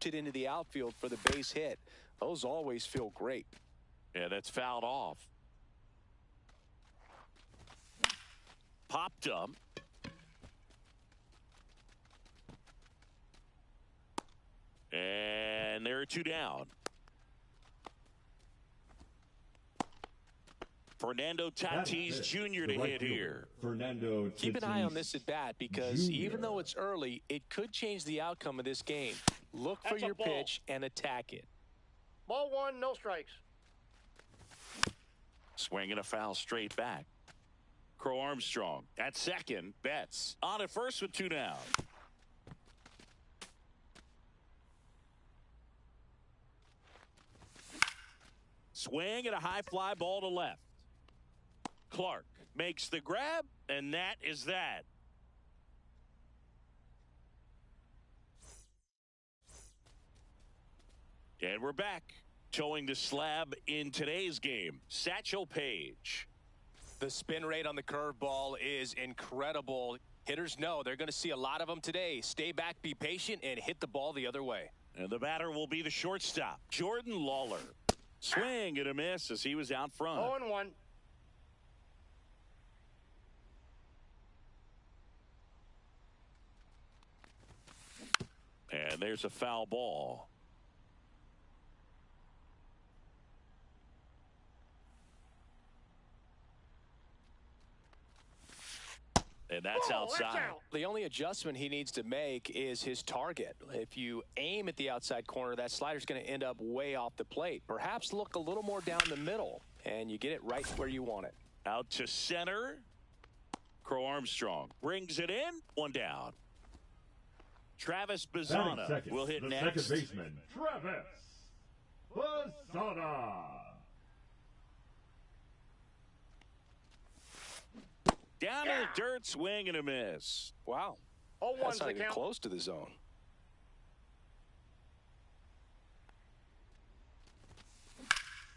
drifted into the outfield for the base hit. Those always feel great. Yeah, that's fouled off. Popped up. And there are two down. Fernando Tatis Jr. to hit here. Fernando Tatis Keep an eye on this at bat because Jr. even though it's early, it could change the outcome of this game. Look for your pitch and attack it. Ball one, no strikes. Swinging a foul straight back. Crow Armstrong at second. Betts on at first with two down. Swing and a high fly ball to left. Clark makes the grab, and that is that. And we're back. Towing the slab in today's game, Satchel Paige. The spin rate on the curveball is incredible. Hitters know they're going to see a lot of them today. Stay back, be patient, and hit the ball the other way. And the batter will be the shortstop, Jordan Lawler. Swing and a miss as he was out front. 0-1. And there's a foul ball. And that's outside. The only adjustment he needs to make is his target. If you aim at the outside corner, that slider's going to end up way off the plate. Perhaps look a little more down the middle, and you get it right where you want it. Out to center. Crow Armstrong brings it in. One down. Travis Bazzana will hit next. Second baseman, Travis Bazzana. Down in the dirt, swing and a miss. Wow. 0-1's That's not the even count. close to the zone.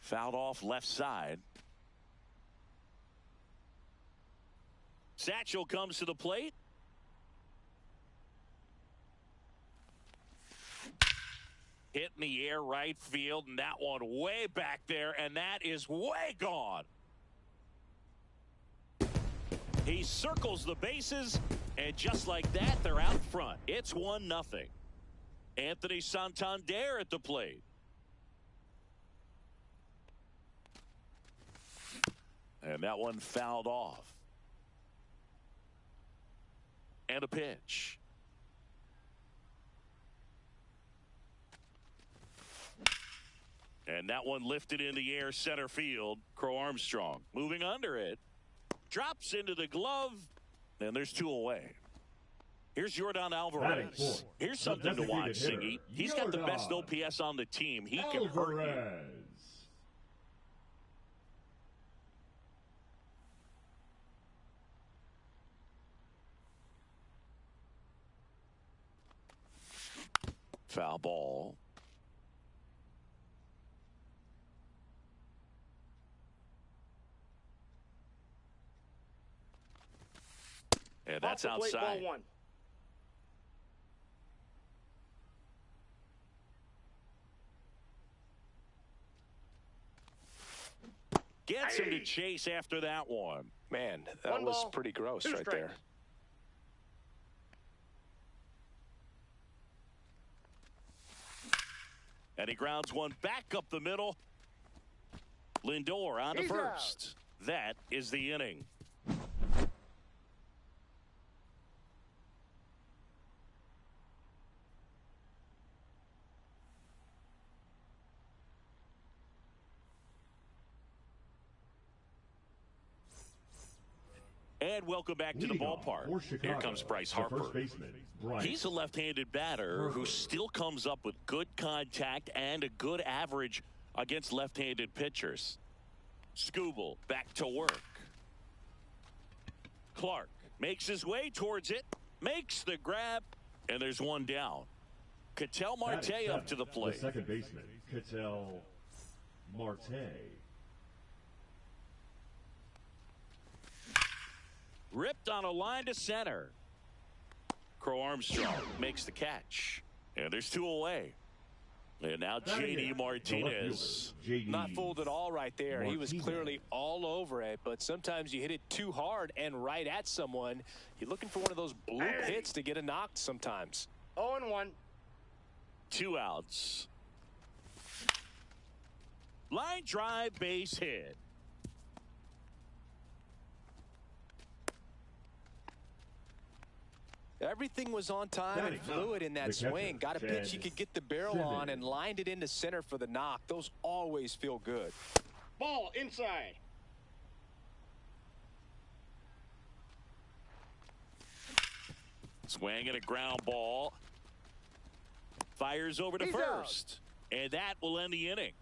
Fouled off left side. Satchel comes to the plate. Hit in the air right field, and that one way back there, and that is way gone. He circles the bases, and just like that, they're out front. It's 1-0. Anthony Santander at the plate. And that one fouled off. And a pitch. And that one lifted in the air center field. Crow Armstrong moving under it. Drops into the glove. And there's two away. Here's Yordan Alvarez. Here's something to watch, Singy. He's got the best OPS on the team. He can hurt you. Foul ball. And that's outside. Ball one. Gets him to chase after that one. Man, that was pretty gross right there. And he grounds one back up the middle. Lindor on to first. That is the inning. And welcome back to the ballpark. Here comes Bryce Harper. He's a left-handed batter who still comes up with good contact and a good average against left-handed pitchers. Skubal back to work. Clark makes his way towards it, makes the grab, and there's one down. Ketel Marte up to the plate. The second baseman, Ketel Marte. Ripped on a line to center. Crow Armstrong makes the catch. And there's two away. And now J.D. Martinez. Not fooled at all right there. He was clearly all over it, but sometimes you hit it too hard and right at someone. You're looking for one of those bloop hits to get a knock sometimes. 0-1. 2 outs. Line drive, base hit. Everything was on time and fluid in that swing. Got a pitch he could get the barrel on and lined it into center for the knock. Those always feel good. Ball inside. Swing and a ground ball. Fires over to first. And that will end the inning.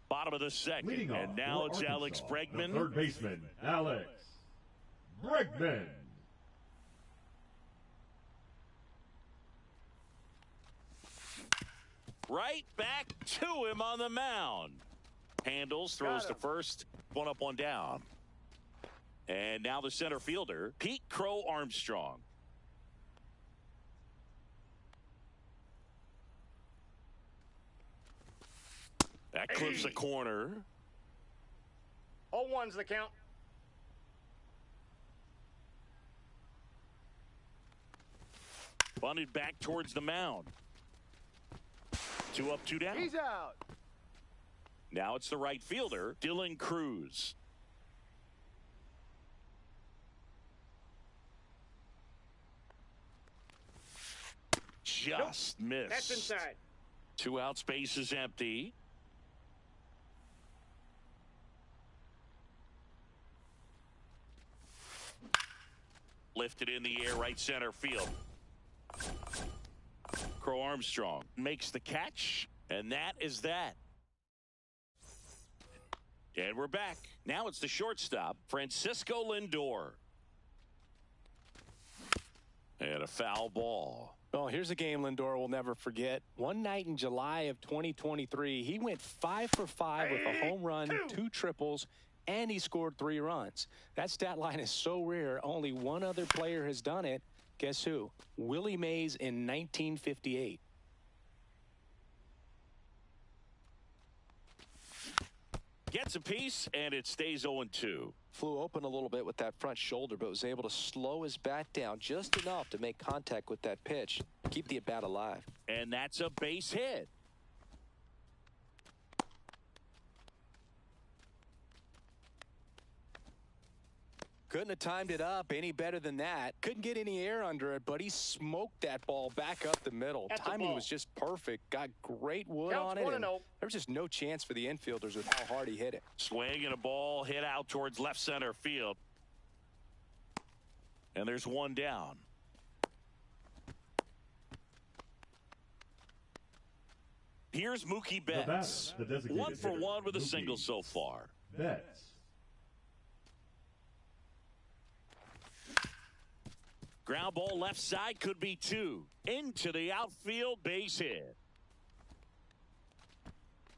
Bottom of the second, and now it's Alex Bregman. Third baseman, Alex Bregman. Right back to him on the mound. Handles, throws to first, 1 up, 1 down. And now the center fielder, Pete Crow Armstrong. That clips a corner. 0-1's the count. Bunted back towards the mound. 2 up, 2 down. He's out. Now it's the right fielder, Dylan Cruz. Just missed. That's inside. 2 outs, base is empty. Lifted in the air, right center field. Crow Armstrong makes the catch, and that is that. And we're back. Now it's the shortstop, Francisco Lindor. And a foul ball. Well, here's a game Lindor will never forget. One night in July of 2023, he went 5 for 5 with a home run, 2 triples, and he scored 3 runs. That stat line is so rare, only one other player has done it. Guess who? Willie Mays in 1958. Gets a piece, and it stays 0-2. Flew open a little bit with that front shoulder, but was able to slow his bat down just enough to make contact with that pitch, keep the at-bat alive. And that's a base hit. Couldn't have timed it up any better than that. Couldn't get any air under it, but he smoked that ball back up the middle. Timing was just perfect. Got great wood on it. And there was just no chance for the infielders with how hard he hit it. Swing and a ball hit out towards left center field. And there's 1 down. Here's Mookie Betts. 1 for 1 with a single so far. Betts. Ground ball left side, could be 2. Into the outfield, base hit.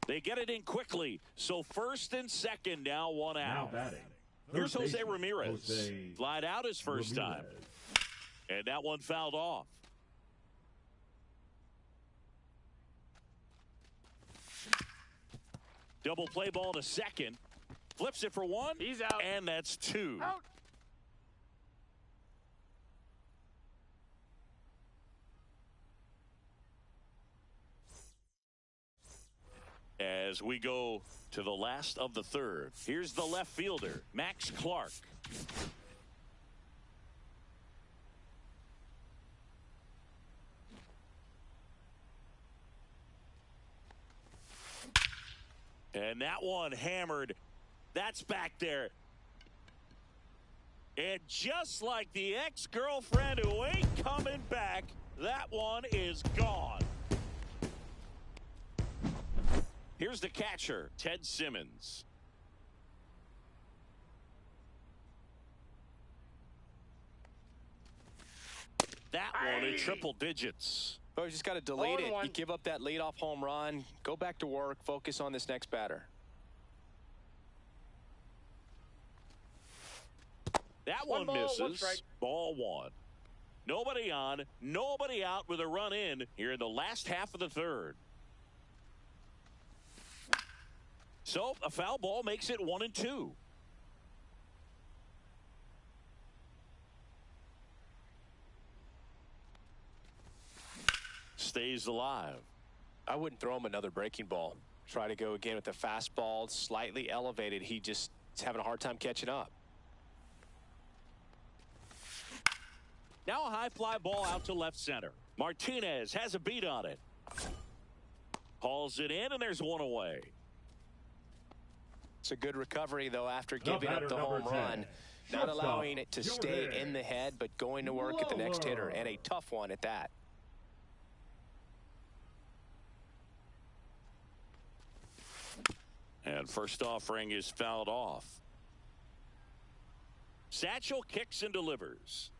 They get it in quickly. So first and second, now 1 out. Now batting. Here's Jose Ramirez. Flied out his first time. And that one fouled off. Double play ball to second. Flips it for 1. He's out. And that's 2. Out. As we go to the last of the third, here's the left fielder, Max Clark. And that one hammered. That's back there. And just like the ex-girlfriend who ain't coming back, that one is gone. Here's the catcher, Ted Simmons. That one in triple digits. Oh, you just got to delete it. You give up that leadoff home run. Go back to work. Focus on this next batter. That One one ball, misses. one strike. Ball one. Nobody on, nobody out with a run in here in the last half of the third. So a foul ball makes it 1-2. Stays alive. I wouldn't throw him another breaking ball. Try to go again with the fastball, slightly elevated. He just is having a hard time catching up. Now a high fly ball out to left center. Martinez has a beat on it. Hauls it in, and there's one away. It's a good recovery, though, after giving up the home run. Not allowing it to stay in the head, but going to work at the next hitter, and a tough one at that. And first offering is fouled off. Satchel kicks and delivers.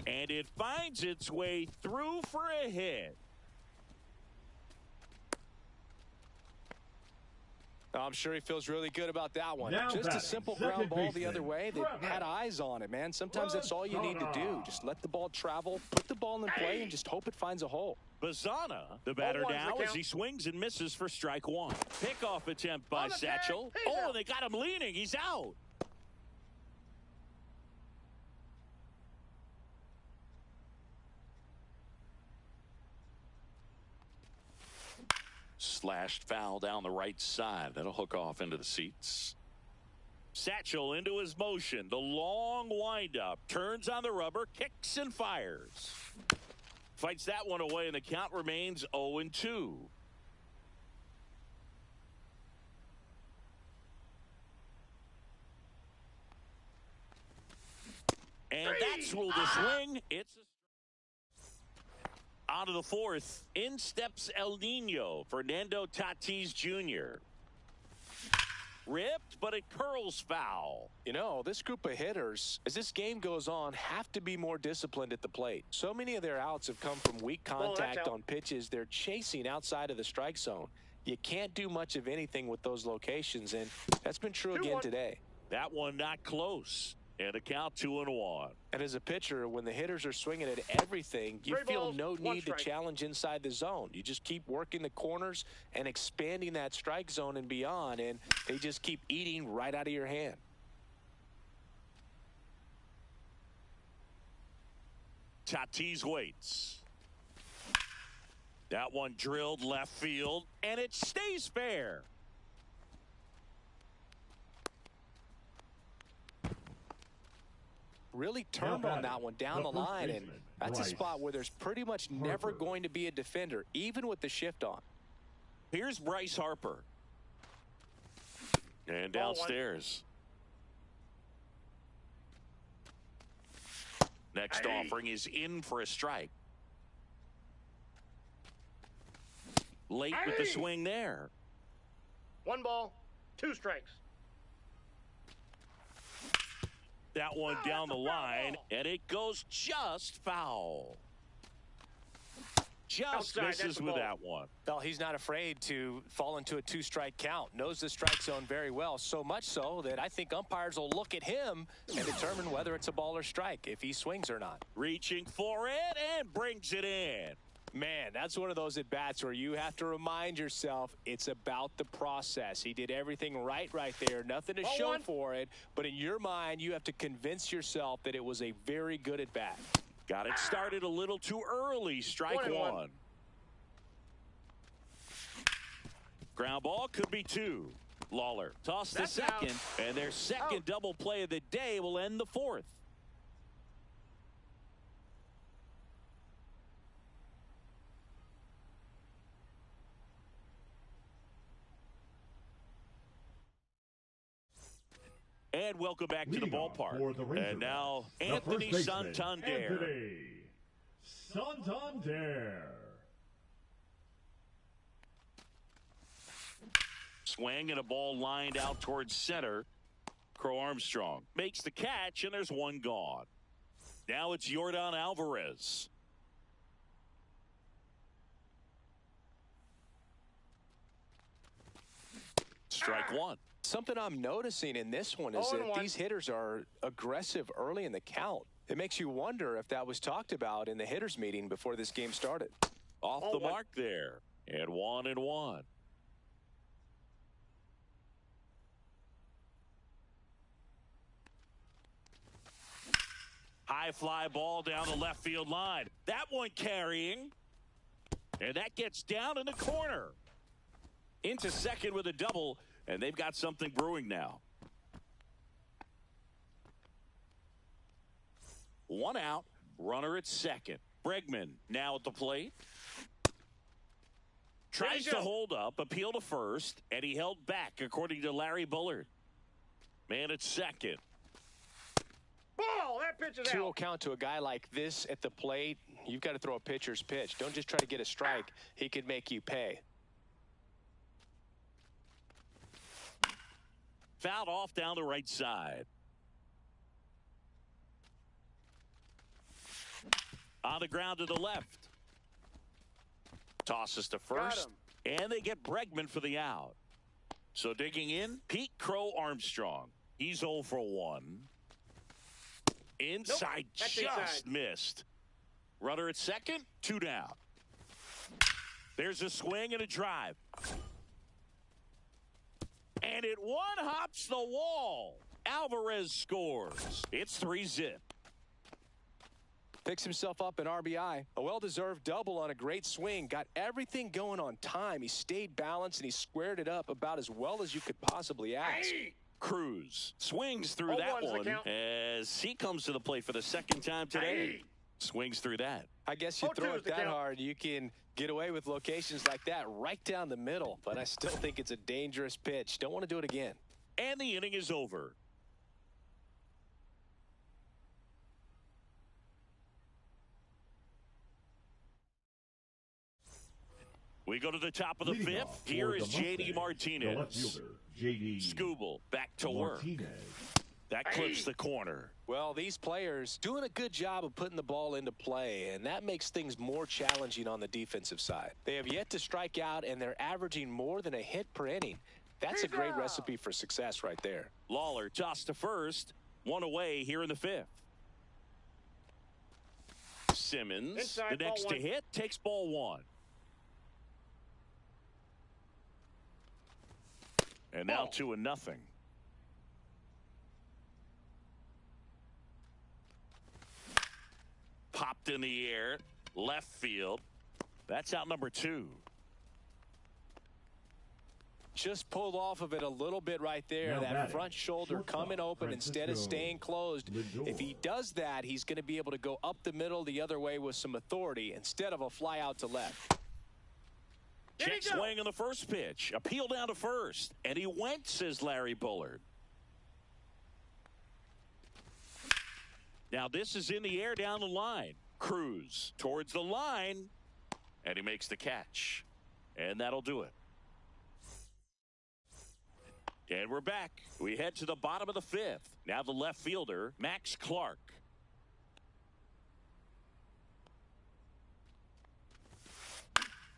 And it finds its way through for a hit. I'm sure he feels really good about that one. Now Just a batting, simple second ground ball the baseman, other way that had eyes on it, man. Sometimes that's all you need to do. Just let the ball travel, put the ball in play, and just hope it finds a hole. Bazana, the batter Ball one's now the as count. he swings and misses for strike one. Pickoff attempt by On the tag, Satchel. he's Oh, out. they got him leaning. He's out. Slashed foul down the right side. That'll hook off into the seats. Satchel into his motion. The long windup. Turns on the rubber. Kicks and fires. Fights that one away, and the count remains 0-2. And that's ruled a swing. It's out of the fourth. In steps El Nino, Fernando Tatis Jr. Ripped, but it curls foul. You know, this group of hitters, as this game goes on, have to be more disciplined at the plate. So many of their outs have come from weak contact on pitches they're chasing outside of the strike zone. You can't do much of anything with those locations, and that's been true again today. That one not close. And a count 2-1. And as a pitcher, when the hitters are swinging at everything, you Three feel balls, no one need to strike. challenge inside the zone. You just keep working the corners and expanding that strike zone and beyond, and they just keep eating right out of your hand. Tatis waits. That one drilled left field, and it stays fair. Really turned on that one down the line, and that's a spot where there's pretty much never going to be a defender, even with the shift on. Here's Bryce Harper. And Ball one. downstairs. Next offering is in for a strike. Late with the swing there. One ball, two strikes. That one down the line, and it goes just foul. Just Outside, that's misses the with ball. that one. Well, he's not afraid to fall into a two-strike count. Knows the strike zone very well, so much so that I think umpires will look at him and determine whether it's a ball or strike, if he swings or not. Reaching for it and brings it in. Man, that's one of those at-bats where you have to remind yourself it's about the process. He did everything right there. Nothing to show for it. But in your mind, you have to convince yourself that it was a very good at-bat. Got it started a little too early. Strike 1. Ground ball could be 2. Lawler tossed the second, and their second double play of the day will end the fourth. And welcome back to the ballpark. And now Anthony Santander. Anthony Santander. Swing and a ball lined out towards center. Crow Armstrong makes the catch, and there's one gone. Now it's Yordan Alvarez. Strike one. Something I'm noticing in this one is that these hitters are aggressive early in the count. It makes you wonder if that was talked about in the hitters meeting before this game started. Off the mark there. And 1-1. High fly ball down the left field line. That one carrying. And that gets down in the corner. Into second with a double. And they've got something brewing now. One out. Runner at second. Bregman now at the plate. Tries to hold up. Appeal to first. And he held back, according to Larry Bullard. Man at second. Ball! That pitch is out. 2-0 count to a guy like this at the plate. You've got to throw a pitcher's pitch. Don't just try to get a strike. He could make you pay. Fouled off down the right side. On the ground to the left. Tosses to first. And they get Bregman for the out. So digging in, Pete Crow Armstrong. He's 0 for 1. Inside, just missed. Runner at second, 2 down. There's a swing and a drive. And it one-hops the wall. Alvarez scores. It's 3-zip. Picks himself up an RBI. A well-deserved double on a great swing. Got everything going on time. He stayed balanced and he squared it up about as well as you could possibly ask. Cruz swings through that one as he comes to the plate for the second time today. Swings through that. I guess you throw it that hard, you can get away with locations like that right down the middle. But I still think it's a dangerous pitch. Don't want to do it again. And the inning is over. We go to the top of the fifth. Here is J.D. Martinez. Scooble back to work. That clips the corner. Well, these players doing a good job of putting the ball into play, and that makes things more challenging on the defensive side. They have yet to strike out, and they're averaging more than a hit per inning. That's a great recipe for success right there. Lawler tossed to first. One away here in the fifth. Simmons, the next to hit, takes ball one. And now 2-0. Popped in the air, left field. That's out number 2. Just pulled off of it a little bit right there. Now that front shoulder coming open instead of staying closed. If he does that, he's going to be able to go up the middle the other way with some authority instead of a fly out to left. Check swing on the first pitch. Appeal down to first. And he went, says Larry Bullard. Now this is in the air down the line. Cruz towards the line. And he makes the catch. And that'll do it. And we're back. We head to the bottom of the fifth. Now the left fielder, Max Clark.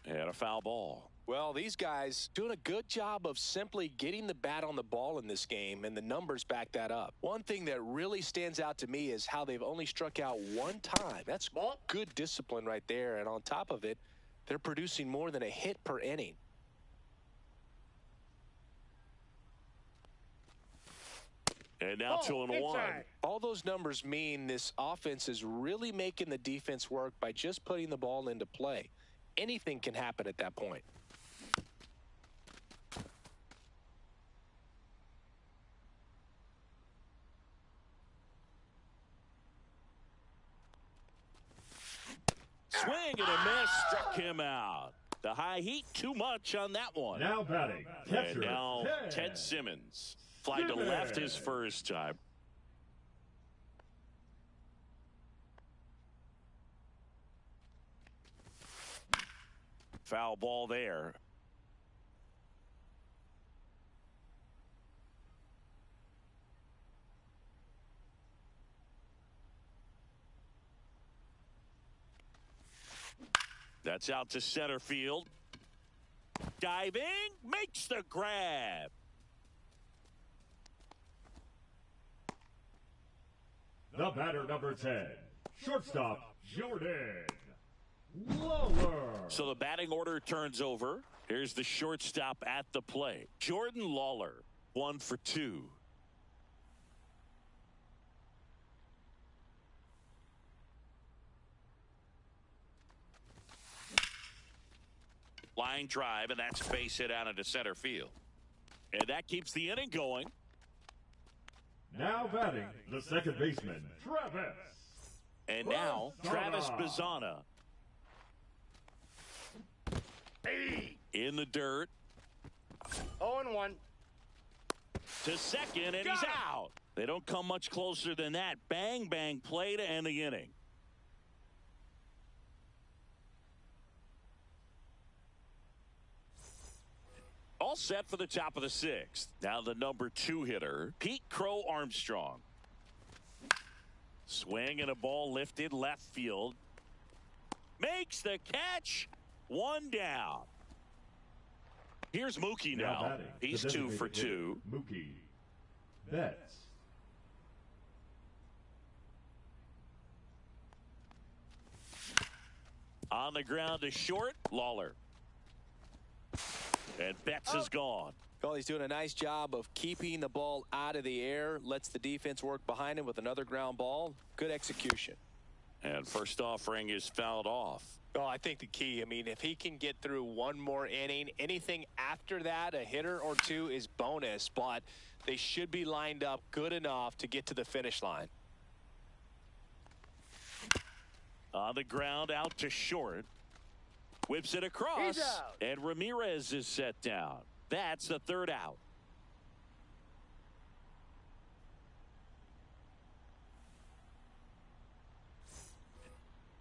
And a foul ball. Well, these guys doing a good job of simply getting the bat on the ball in this game, and the numbers back that up. One thing that really stands out to me is how they've only struck out one time. That's good discipline right there, and on top of it, they're producing more than a hit per inning. And now 2-1. All those numbers mean this offense is really making the defense work by just putting the ball into play. Anything can happen at that point. Swing and a miss, struck him out. The high heat, too much on that one. Now batting, catcher, and now Ted Simmons. Fly to left his first time. Foul ball there. That's out to center field. Diving, makes the grab. the batter number 10, shortstop Jordan Lawler. So the batting order turns over. Here's the shortstop at the plate. Jordan Lawler, 1 for 2. Line drive, and that's base hit out into center field. And that keeps the inning going. Now batting, the second baseman, Travis. And now, Travis Bazzana. In the dirt. 0-1. To second, and he's out. They don't come much closer than that. Bang, bang play to end the inning. All set for the top of the 6th. Now the number 2 hitter, Pete Crow Armstrong. Swing and a ball lifted left field. Makes the catch. 1 down. Here's Mookie now. Batting, he's 2 for 2. Mookie Betts. On the ground to short, Lawler. And Betts is gone. Well, he's doing a nice job of keeping the ball out of the air. Lets the defense work behind him with another ground ball. Good execution. And first offering is fouled off. Oh, I think the key, I mean, if he can get through one more inning, anything after that, a hitter or 2 is bonus, but they should be lined up good enough to get to the finish line. On the ground, out to short. Whips it across, and Ramirez is set down. That's the 3rd out.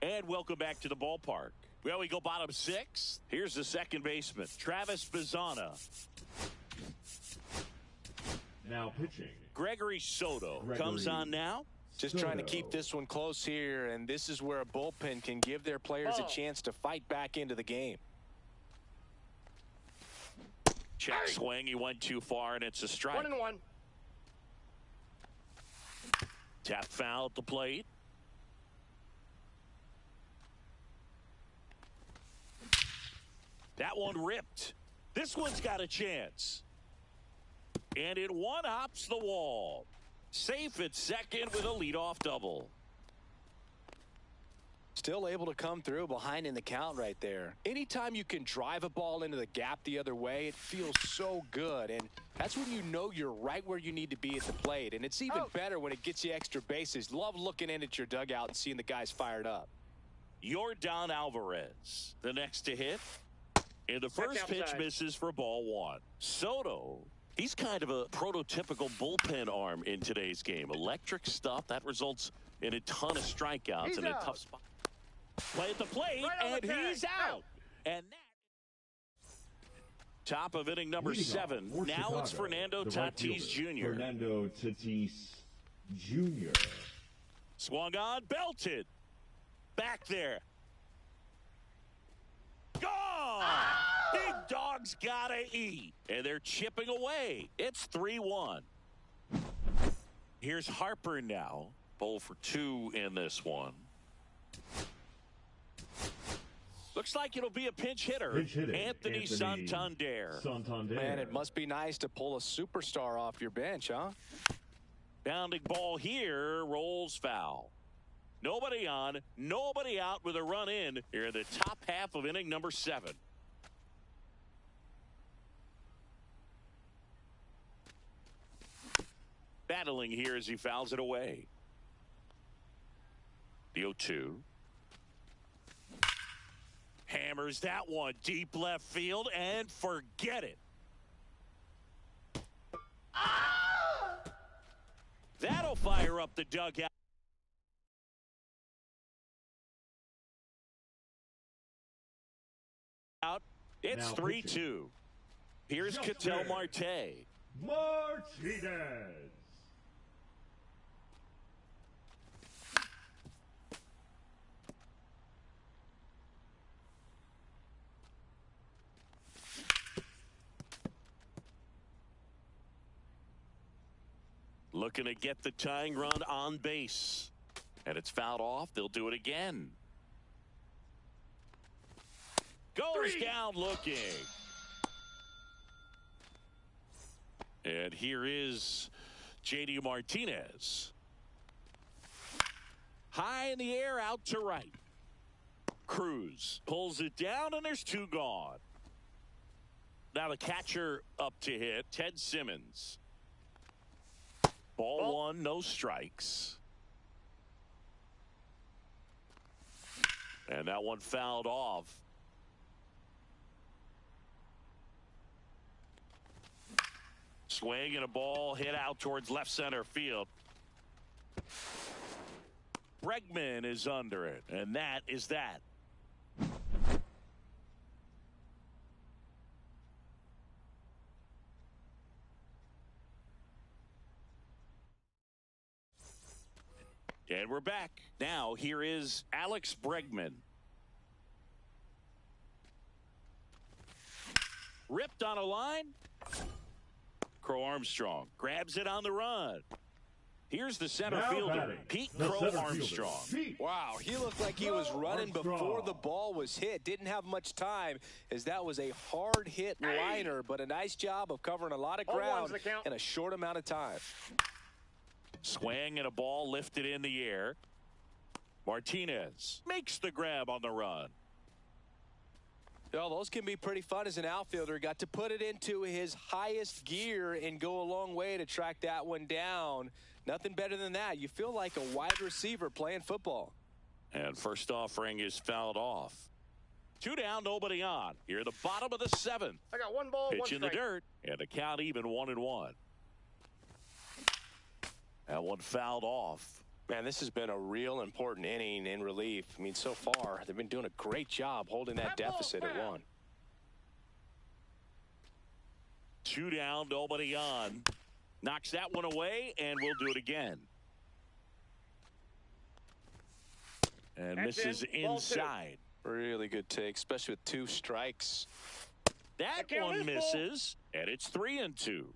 And welcome back to the ballpark. Well, we go bottom 6. Here's the second baseman, Travis Bazzana. Now pitching, Gregory Soto comes on now. Just trying to keep this one close here, and this is where a bullpen can give their players a chance to fight back into the game. Check swing. He went too far, and it's a strike. 1-1. Tap foul at the plate. That one ripped. This one's got a chance. And it one-hops the wall. Safe at second with a leadoff double. Still able to come through behind in the count right there. Anytime you can drive a ball into the gap the other way, it feels so good. And that's when you know you're right where you need to be at the plate. And it's even better when it gets you extra bases. Love looking in at your dugout and seeing the guys fired up. Yordan Alvarez, the next to hit. And the first pitch misses for ball 1. Soto, he's kind of a prototypical bullpen arm in today's game. Electric stuff that results in a ton of strikeouts and a tough spot. Play at the plate, and he's out. And that. Top of inning number 7. Now Chicago, it's Fernando Tatis Jr. Fernando Tatis Jr. Swung on, belted. Back there. Gone! Big dog's gotta eat. And they're chipping away. It's 3-1. Here's Harper now. Bowl for 2 in this one. Looks like it'll be a pinch hitter. Anthony Santander. Man, it must be nice to pull a superstar off your bench, huh? Bounding ball here, rolls foul. Nobody on, nobody out with a run in here in the top half of inning number 7. Battling here as he fouls it away. The 0-2. Hammers that one deep left field and forget it. That'll fire up the dugout. It's 3-2. Here's Ketel Marte. Martinez. Looking to get the tying run on base. And it's fouled off. They'll do it again. Goes down looking. And here is J.D. Martinez. High in the air, out to right. Cruz pulls it down, and there's two gone. Now the catcher up to hit, Ted Simmons. Ball one, no strikes. And that one fouled off. Swing and a ball hit out towards left center field. Bregman is under it, and that is that. And we're back. Now here is Alex Bregman. Ripped on a line. Crow Armstrong grabs it on the run. Here's the center fielder, Pete Crow Armstrong. Wow, he looked like he was running before the ball was hit. Didn't have much time, as that was a hard hit liner, but a nice job of covering a lot of ground in a short amount of time. Swing and a ball lifted in the air. Martinez makes the grab on the run. Oh, those can be pretty fun as an outfielder. Got to put it into his highest gear and go a long way to track that one down. Nothing better than that. You feel like a wide receiver playing football. And first offering is fouled off. Two down, nobody on. Here at the bottom of the seventh. I got one ball, pitch one in the strike. dirt, and the count even 1-1. That one fouled off. Man, this has been a real important inning in relief. I mean, so far, they've been doing a great job holding that deficit at 1. Two down, nobody on. Knocks that one away, and we'll do it again. And misses inside. Really good take, especially with 2 strikes. That one misses, and it's 3-2.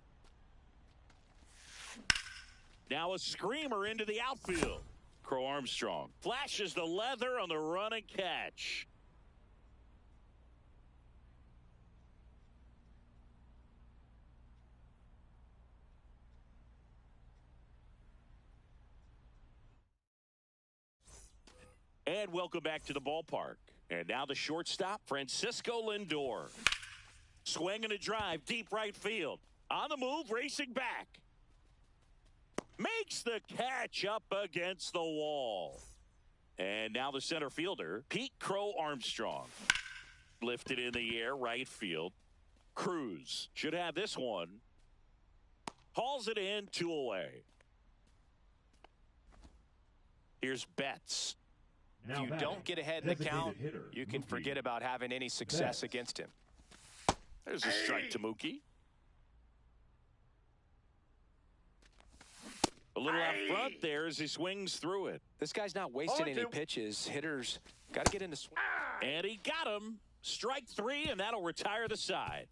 Now a screamer into the outfield. Crow Armstrong flashes the leather on the run and catch. And welcome back to the ballpark. And now the shortstop, Francisco Lindor. Swing and a drive, deep right field. On the move, racing back. Makes the catch up against the wall. And now the center fielder, Pete Crow Armstrong. Lifted in the air, right field. Cruz should have this one. Hauls it in, 2 away. Here's Betts. If you don't get ahead in the count, you can forget about having any success against him. There's a strike to Mookie. A little out front there as he swings through it. This guy's not wasting any pitches. Hitters got to get into swing. And he got him. Strike 3, and that'll retire the side.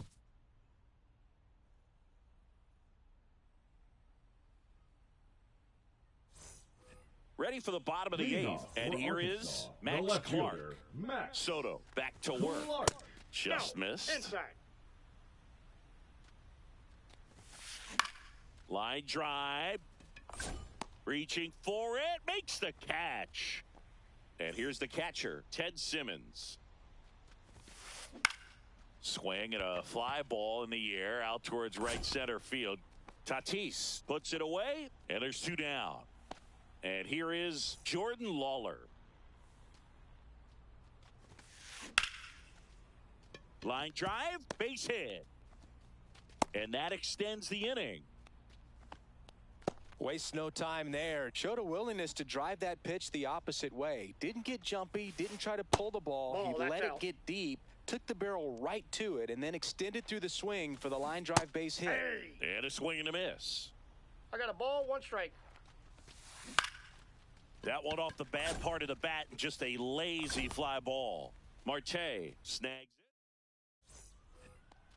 Ready for the bottom of the 8th. And here is Max Clark. Soto back to work. Just missed. Inside. Line drive. Reaching for it. Makes the catch. And here's the catcher, Ted Simmons. Swing and a fly ball in the air out towards right center field. Tatis puts it away, and there's 2 down. And here is Jordan Lawler. Line drive, base hit. And that extends the inning. Wastes no time there. Showed a willingness to drive that pitch the opposite way. Didn't get jumpy, didn't try to pull the ball. He let it get deep, took the barrel right to it, and then extended through the swing for the line drive base hit. And a swing and a miss. I got a ball, 1 strike. That one off the bad part of the bat and just a lazy fly ball. Marte snags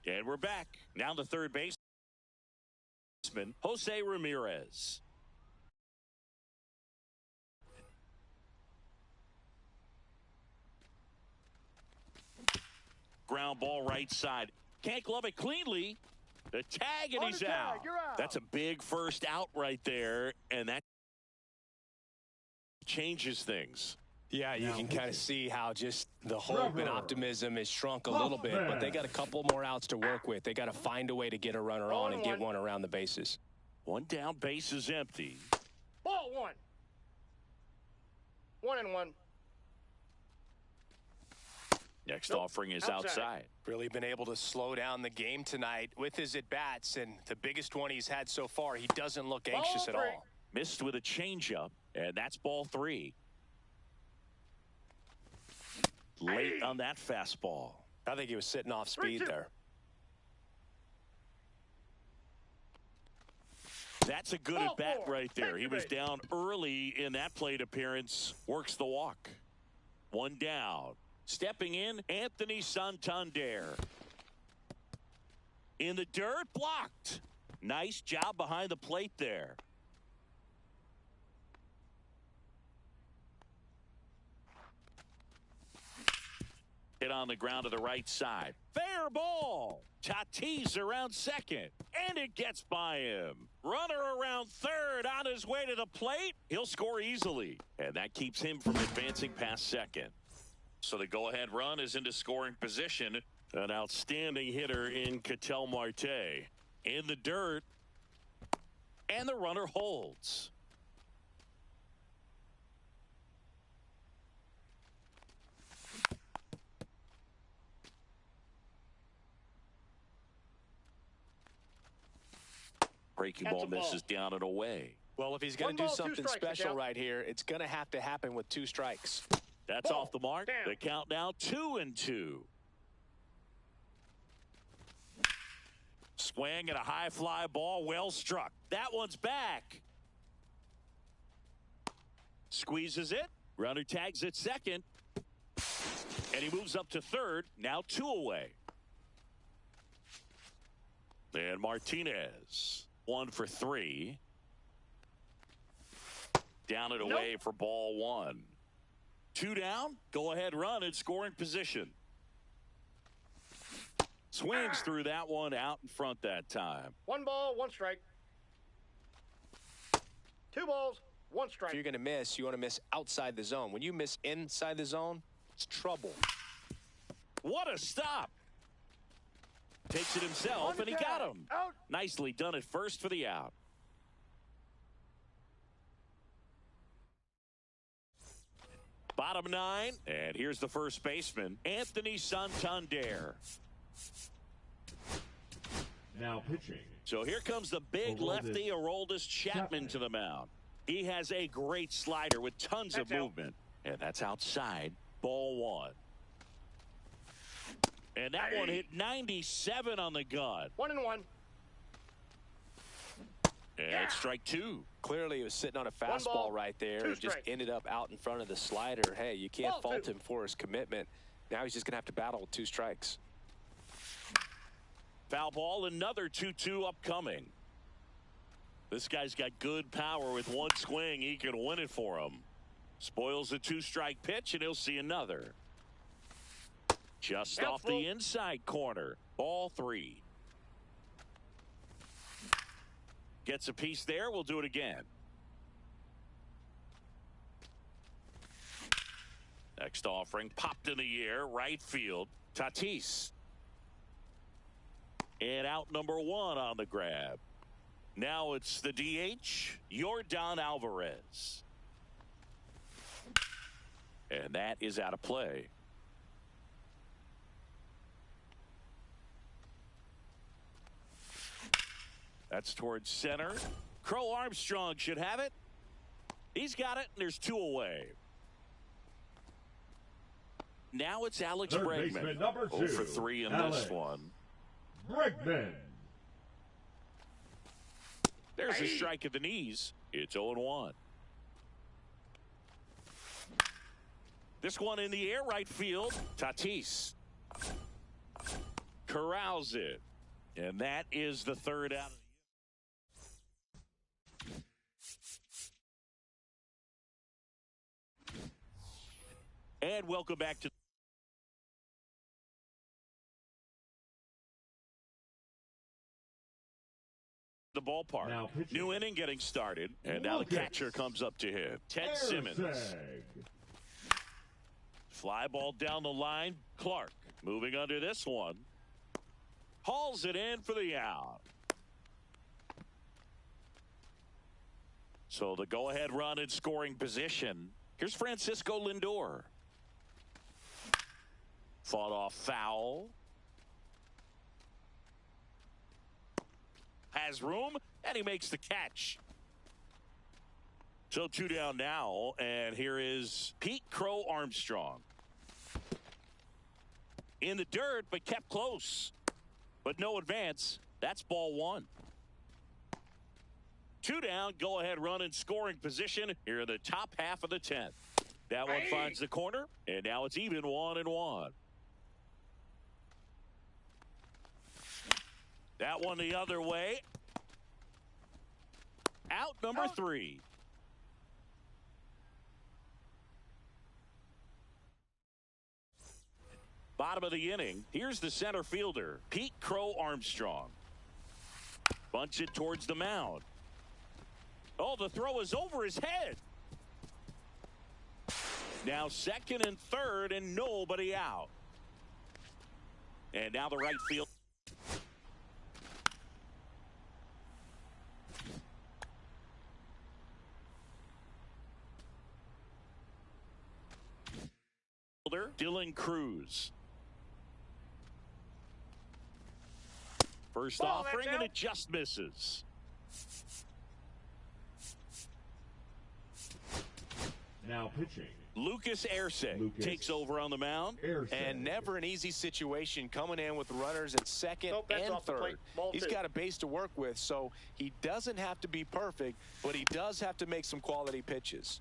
it. And we're back. Now the third baseman, Jose Ramirez. Ground ball right side. Can't glove it cleanly. The tag, and he's tag, out. you're out. That's a big first out right there, and that changes things. Yeah, you can kind of see how just the hope and optimism has shrunk a little bit, but they got a couple more outs to work with. They got to find a way to get a runner on and get one around the bases. One down, base is empty. Ball one. 1-1. Next offering is outside. Really been able to slow down the game tonight with his at-bats, and the biggest one he's had so far, he doesn't look anxious at all. Missed with a changeup, and that's ball 3. Late on that fastball. I think he was sitting off speed there. That's a good at-bat right there. He was down early in that plate appearance. Works the walk. One down. Stepping in, Anthony Santander. In the dirt, blocked. Nice job behind the plate there. Hit on the ground to the right side. Fair ball. Tatis around second. And it gets by him. Runner around third on his way to the plate. He'll score easily. And that keeps him from advancing past second. So the go-ahead run is into scoring position. An outstanding hitter in Ketel Marte. In the dirt. And the runner holds. Breaking ball misses down and away. Well, if he's going to do something special right here, it's going to have to happen with 2 strikes. That's off the mark. The count now 2-2. Swing and a high fly ball, well struck. That one's back. Squeezes it. Runner tags at second. And he moves up to third. Now 2 away. And Martinez. 1 for 3. Down and away for ball 1. 2 down. Go ahead run in scoring position. Swings through that one out in front that time. 1 ball, 1 strike. 2 balls, 1 strike. If you're going to miss, you want to miss outside the zone. When you miss inside the zone, it's trouble. What a stop. Takes it himself, and he got him. Out. Nicely done at first for the out. Bottom 9, and here's the first baseman, Anthony Santander. Now pitching. So here comes the big lefty, Aroldis Chapman to the mound. He has a great slider with tons of movement. And that's outside. Ball 1. And that one hit 97 on the gun. 1-1. And strike 2. Clearly, he was sitting on a fastball right there and just ended up out in front of the slider. Hey, you can't fault him for his commitment. Now he's just going to have to battle with 2 strikes. Foul ball, another 2-2 upcoming. This guy's got good power. With one swing, he can win it for him. Spoils the 2-strike pitch, and he'll see another. Just off the inside corner. Ball 3. Gets a piece there. We'll do it again. Next offering popped in the air. Right field. Tatis. And out number 1 on the grab. Now it's the DH, Yordan Alvarez. And that is out of play. That's towards center. Crow Armstrong should have it. He's got it, and there's 2 away. Now it's Alex Bregman. Number 2, 0 for 3 in this one. Bregman. There's a strike at the knees. It's 0-1. This one in the air, right field. Tatis corrals it. And that is the 3rd out. And welcome back to the ballpark. New inning getting started, and now the catcher comes up to hit. Ted Simmons. Fly ball down the line. Clark moving under this one. Hauls it in for the out. So the go-ahead run in scoring position. Here's Francisco Lindor. Fought off foul. Has room, and he makes the catch. So 2 down now, and here is Pete Crow Armstrong. In the dirt, but kept close. But no advance. That's ball 1. 2 down, go-ahead run in scoring position here in the top half of the 10th. That one finds the corner, and now it's even 1-1. That one the other way. Out number 3. Bottom of the inning. Here's the center fielder, Pete Crow Armstrong. Bunts it towards the mound. Oh, the throw is over his head. Now second and third, and nobody out. And now the right field. Dylan Cruz. First offering, and it just misses. Now pitching. Lucas Erceg takes over on the mound. And never an easy situation coming in with runners at second and third. He's got a base to work with, so he doesn't have to be perfect, but he does have to make some quality pitches.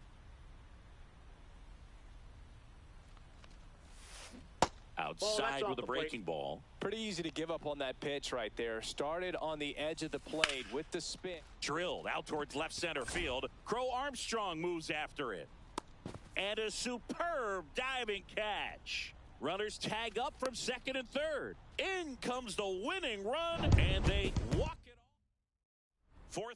Outside with a breaking ball. Pretty easy to give up on that pitch right there. Started on the edge of the plate with the spin. Drilled out towards left center field. Crow Armstrong moves after it. And a superb diving catch. Runners tag up from second and third. In comes the winning run, and they walk it off. Fourth.